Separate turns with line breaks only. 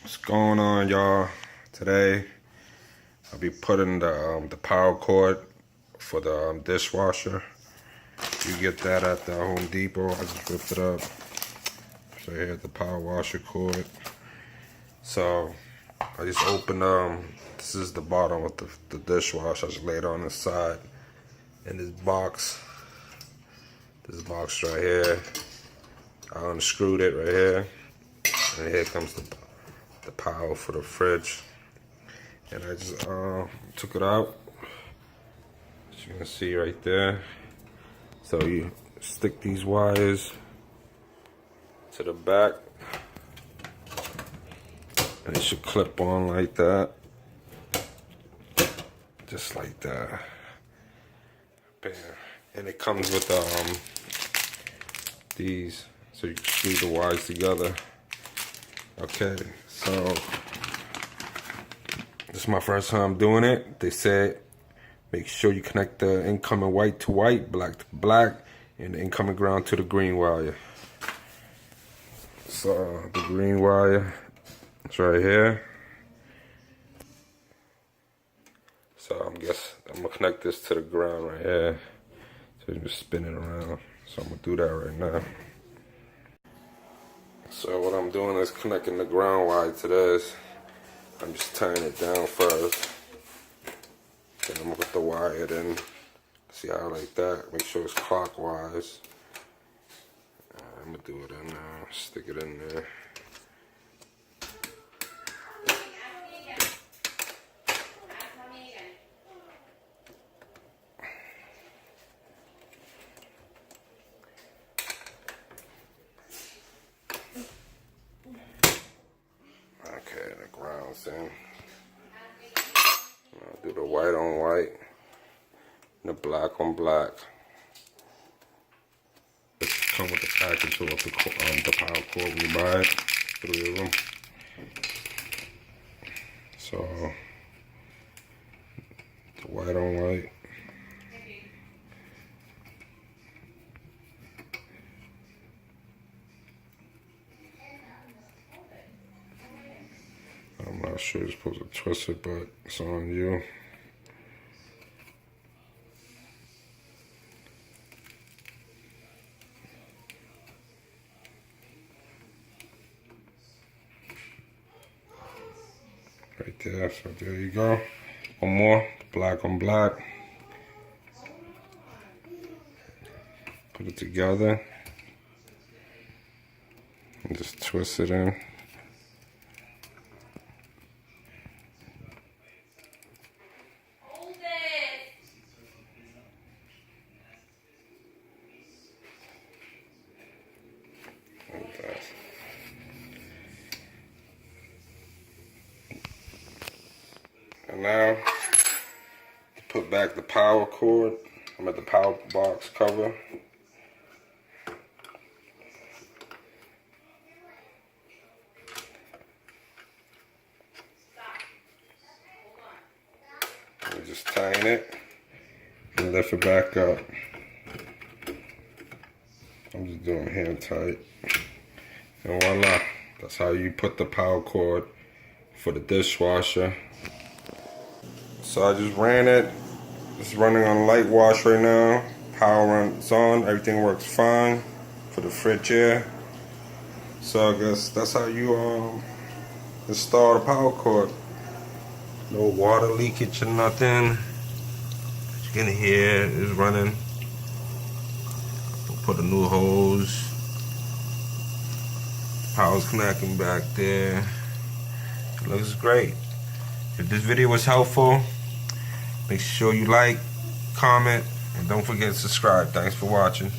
What's going on, y'all? Today I'll be putting the power cord for the dishwasher. You get that at the Home Depot. I just ripped it up. So here's the power washer cord. So I just opened this is the bottom of the dishwasher. I just laid it on the side in this box. This box right here. I unscrewed it right here. And here comes the power for the fridge. And I just took it out. As you can see right there. So you stick these wires to the back. And it should clip on like that. Just like that. Bam. And it comes with these, so you can screw the wires together. Okay, so this is my first time doing it. They said make sure you connect the incoming white to white, black to black, and the incoming ground to the green wire. So the green wire is right here. So I'm gonna connect this to the ground right here. So it's just spinning around. So I'm gonna do that right now. So what I'm doing is connecting the ground wire to this. I'm just tying it down first. Then I'm gonna put the wire in. See how I like that? Make sure it's clockwise. I'm gonna do it in there. Stick it in there. Okay, the ground's in. I'll do the white on white, and the black on black. It come with the package of the power cord when you buy it, 3 of them. So the white on white. I'm not sure you're supposed to twist it, but it's on you. Right there, so there you go. One more, black on black. Put it together. And just twist it in. And now, to put back the power cord, I'm at the power box cover. I'm just tying it and lift it back up. I'm just doing hand tight. And voila, that's how you put the power cord for the dishwasher. So I just ran it. It's running on light wash right now. Power is on. Everything works fine for the FRIDGIDAIRE. So I guess that's how you install the power cord. No water leakage or nothing. As you can hear, it's running. We'll put a new hose. Power's connecting back there. It looks great. If this video was helpful, make sure you like, comment, and don't forget to subscribe. Thanks for watching.